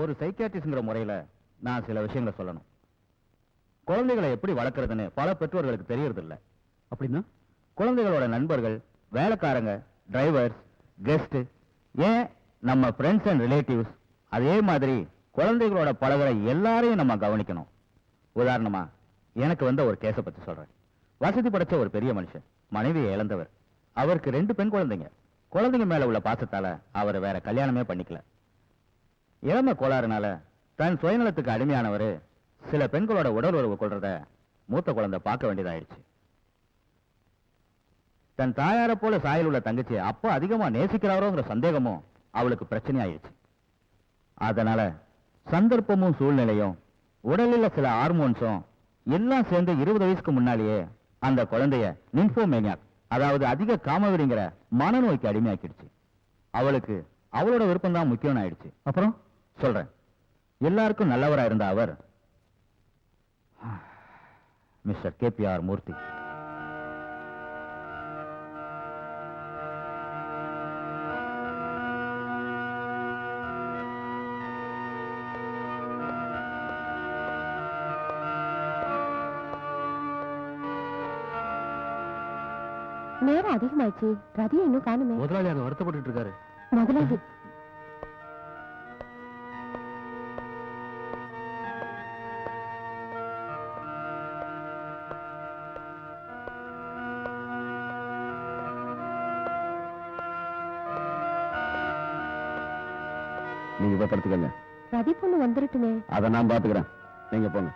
ஒரு சைக்கியாட்ரிஸ்ட்ங்கிற முறையில நான் சில விஷயங்களை சொல்லணும். குழந்தைகளை எப்படி வளர்க்கறதுன்னு பல பெற்றோர்களுக்கு தெரியறது இல்ல. அப்படின்னா குழந்தைகளோட நண்பர்கள், வேலைக்காரங்க, டிரைவர்ஸ், கெஸ்ட், ஏன் நம்ம ஃப்ரெண்ட்ஸ் அண்ட் ரிலேட்டிவ்ஸ், அதே மாதிரி குழந்தைகளோட பழகுற எல்லாரையும் நம்ம கவனிக்கணும். உதாரணமா எனக்கு வந்த ஒரு கேஸை பத்தி சொல்றேன். வசதி படைச்ச ஒரு பெரிய மனுஷன், மனைவியை இழந்தவர். அவருக்கு 2 பெண் குழந்தைங்க. குழந்தைங்க மேல உள்ள பாசத்தால அவர் வேற கல்யாணமே பண்ணிக்கல. இளம கோளாறுனால தன் சுயநலத்துக்கு அடிமையானவர் சில பெண்களோட உடல் உறவு கொள்றத மூத்த குழந்தை பார்க்க வேண்டியதாயிடுச்சு. தன் தாயார போல சாயல் உள்ள தங்கச்சி அப்ப அதிகமா நேசிக்கிறாரோங்கிற சந்தேகமும் அவளுக்கு பிரச்சனை ஆயிடுச்சு. அதனால சந்தர்ப்பமும் சூழ்நிலையும் உடலில் சில ஹார்மோன்ஸும் எல்லாம் சேர்ந்து 20 வயசுக்கு முன்னாலேயே அந்த குழந்தைய நிம்போமேனியாக், அதாவது அதிக காமவெறிங்கிற மனநோய்க்கு அடிமையாக்கிடுச்சு. அவளுக்கு அவளோட விருப்பம் தான் முக்கியம் ஆயிடுச்சு. அப்புறம் சொல்றேன். எல்லாருக்கும் நல்லவரா இருந்த அவர் மிஸ்டர் KPR மூர்த்தி. நேரம் அதிகமாயிடுச்சு. ரதியை இன்னும் காணுமே. முதலாளி அங்க வருத்தப்பட்டு இருக்காரு. முதலாளி நீங்க போய் படுத்துக்கங்க. ரதி பொண்ணு வந்துருட்டுமே. அதை நான் பாத்துக்கிறேன், நீங்க போங்க.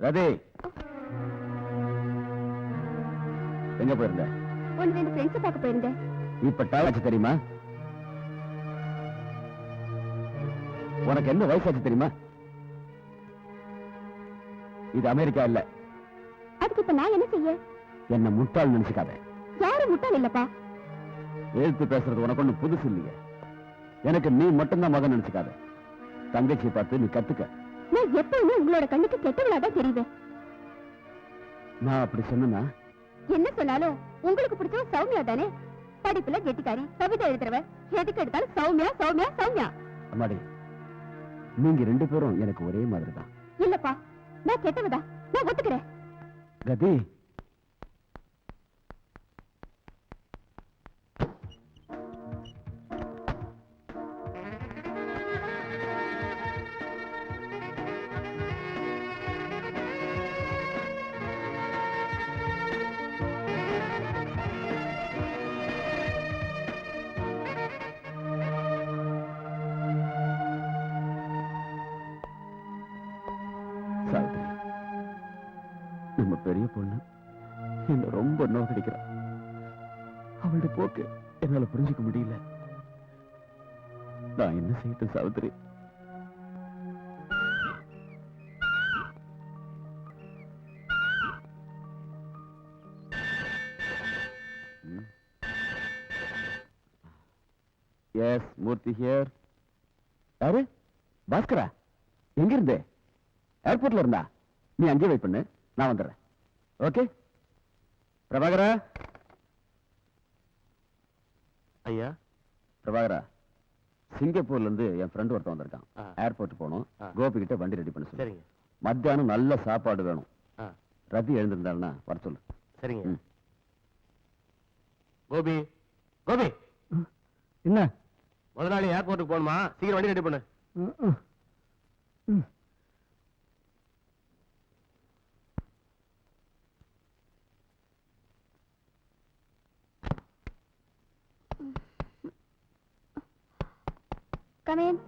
ரதி, எங்க போயிருந்த? 1-2 ஃப்ரெண்ட்ஸ் பார்க்க போயிருந்தேன். இப்ப டாலாச்சு தெரியுமா? உனக்கு என்ன வயசாச்சு தெரியுமா? இது அமெரிக்கா இல்ல. அதுக்கு இப்ப நான் என்ன செய்ய? என்ன முட்டாள் நினைச்சுக்காத. யாரும் முட்டாள் இல்லப்பா. எழுத்து பேசுறது உனக்கு ஒண்ணு புதுசு இல்லையே. எனக்கு நீ மட்டும்தான் மகன் நினைச்சுக்காத. தங்கச்சியை பார்த்து நீ கத்துக்க. நான் எப்பவுமே உங்களோட கண்ணுக்கு கெட்டவளாதான் தெரியுவேன். நான் அப்படி சொன்னா என்ன சொன்னாலும் உங்களுக்கு பிடிச்ச சௌமியா தானே. படிப்புல கெட்டிக்காரி, கவிதை எழுதுறவ, எதுக்கு எடுத்தாலும் சௌமியா சௌமியா சௌமியா. அம்மாடி, நீங்க 2 பேரும் எனக்கு ஒரே மாதிரி தான். இல்லப்பா, நான் கெட்டவதா, நான் ஒத்துக்கிறேன். கதி, நம்ம பெரிய பொண்ணு என்ன ரொம்ப நோக்கடிக்கிறா. அவளுடைய போக்கு என்னால புரிஞ்சுக்க முடியல. நான் என்ன செய்யட்டும் சாவித்திரி? S, Murthy here. யாரு? பாஸ்கரா? எங்க இருந்து? ஏர்போர்ட்ல இருந்தா? நீ அங்கே வெயிட் பண்ணு, நான் வந்துடுறேன். ஓகே பிரபாகரா? ஐயா. பிரபாகரா, சிங்கப்பூர்ல இருந்து என் ஃப்ரெண்ட் ஒருத்தன் வந்திருக்கான். ஏர்போர்ட் போகணும். கோபி கிட்ட வண்டி ரெடி பண்ண சொல்லு. சரிங்க. மத்தியானம் நல்ல சாப்பாடு வேணும். ரதி எழுந்திருந்தாள்னா வர சொல்லு. சரிங்க. கோபி, கோபி, என்ன முதலாளி ஏர்போர்ட்டுக்கு போகணுமா? சீக்கிரம் வண்டி ரெடி பண்ணு. Come in.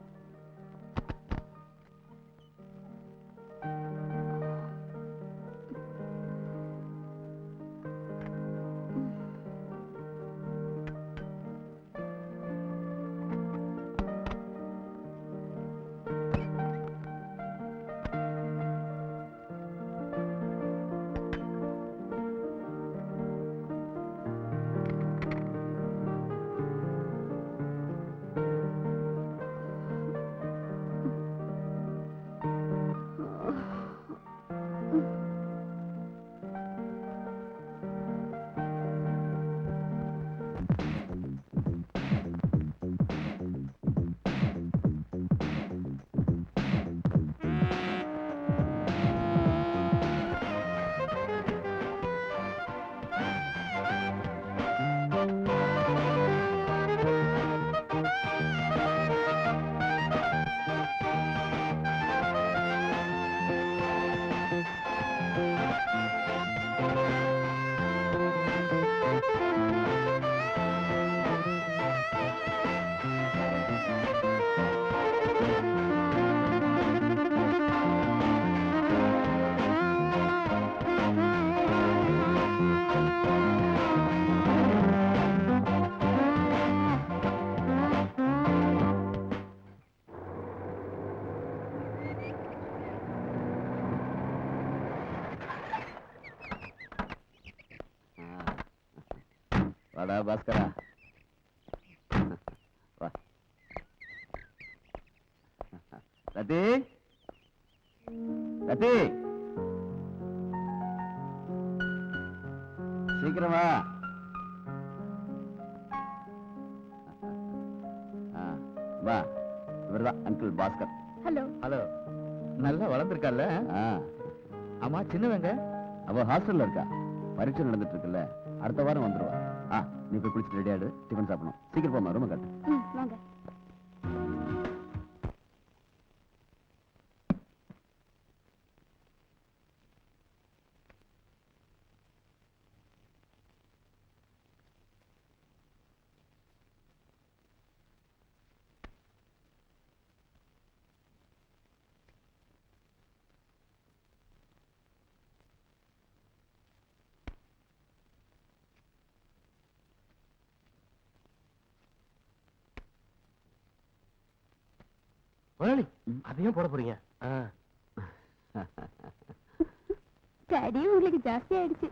வாடா பாஸ்கரா, வா. ரத்தி, ரத்தி, சீக்கிரம் வா. வா, இவர்தான் அங்கிள் பாஸ்கர். ஹலோ. ஹலோ. நல்லா வளர்ந்துருக்கால. ஆமா, சின்னவங்க அவ ஹாஸ்டல்ல இருக்கா. பரீட்சை நடந்துட்டு இருக்குல்ல, அடுத்த வாரம் வந்துருவா. நீ போய் குளிச்சுட்டு ரெடியாடு, டிஃபன் சாப்பிடணும். சீக்கிரம் போமா, ரூம் காட்டு. வாங்க. முதலாளி, அதையும் போட போறீங்க? டாடி உங்களுக்கு ஜாஸ்தி ஆயிடுச்சு.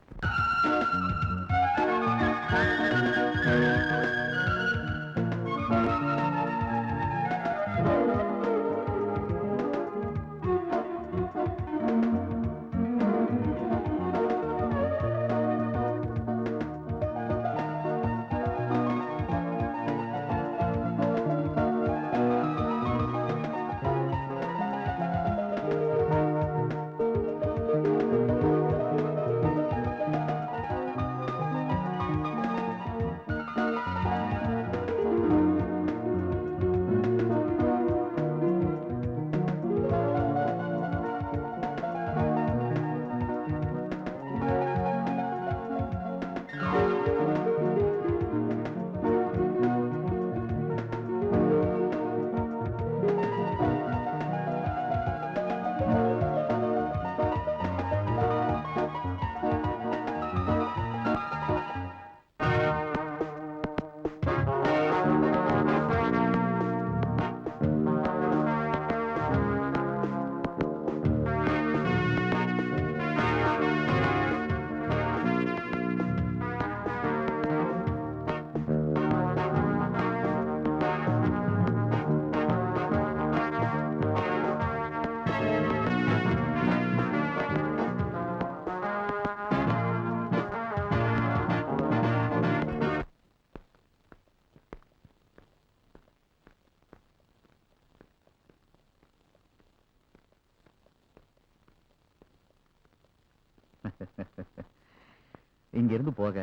இங்க இருந்து போக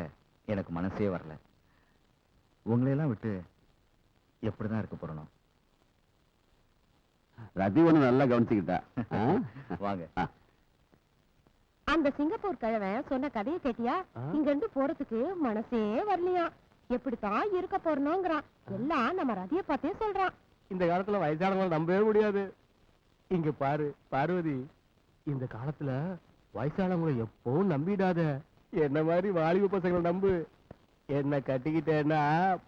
எனக்கு மனசே வரல. உங்களையெல்லாம் விட்டு எப்படிதான் இருக்க போறணும்? ரதி ஒண்ணு நல்லா கவனிச்சுக்கிட்டா. வாங்க. அந்த சிங்கப்பூர் கிழவன் சொன்ன கதையை கேட்டியா? இங்க இருந்து போறதுக்கு மனசே வரலையா. எப்படித்தான் இருக்க போறணும்ங்கிறான். எல்லாம் நம்ம ரதியை பார்த்தே சொல்றான். இந்த காலத்துல வயசானவங்களை நம்பவே முடியாது. இங்க பாரு பார்வதி, இந்த காலத்துல வயசானவங்களை எப்பவும் நம்பிடாத. என்ன மாதிரி வாலிப பசங்களை நம்பு. என்ன கட்டிக்கிட்டேன்னா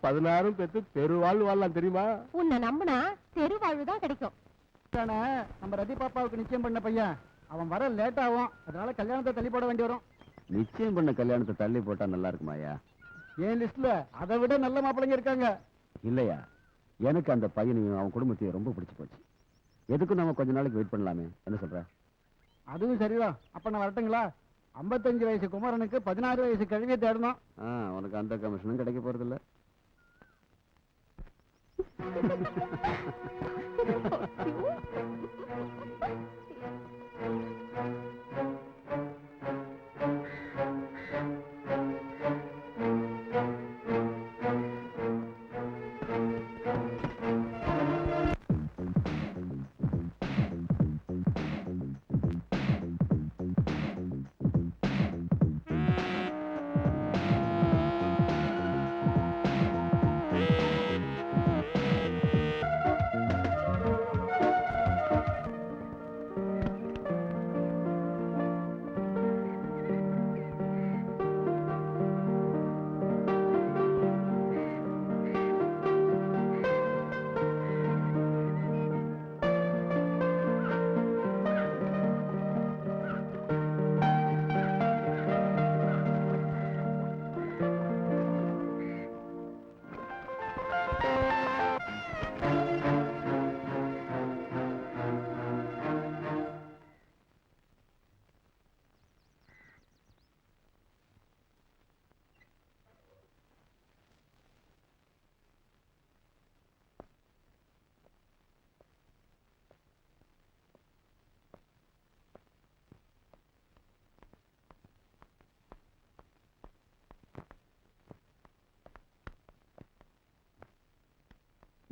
16 பெத்து தெருவாழ்வு வாழலாம், தெரியுமா? உன்னை நம்பினா தெருவாழ்வு தான் கிடைக்கும். நம்ம ரதி பாப்பாவுக்கு நிச்சயம் பண்ண பையன், அவன் வர லேட் ஆகும். அதனால கல்யாணத்தை தள்ளி போட வேண்டி வரும். நிச்சயம் பண்ண கல்யாணத்தை தள்ளி போட்டா நல்லா இருக்குமாயா? என் லிஸ்ட்ல அதை விட நல்ல மாப்பிள்ளைங்க இருக்காங்க. இல்லையா, எனக்கு அந்த பையனையும் அவன் குடும்பத்தையும் ரொம்ப பிடிச்சு போச்சு. எதுக்கும் நம்ம கொஞ்ச நாளைக்கு வெயிட் பண்ணலாமே, என்ன சொல்ற? அதுவும் சரிதான். அப்ப நான் வரட்டுங்களா? 55 வயசு குமாரனுக்கு 16 வயசு கழுவியை தேடணும். உனக்கு அந்த கமிஷனும் கிடைக்க போறது இல்ல.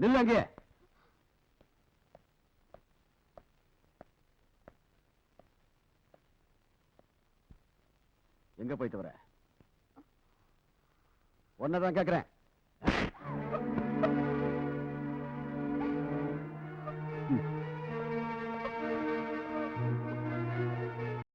நில்லு அங்கே. எங்க போயிட்டு வர? ஒன்னதான் கேக்குறேன்.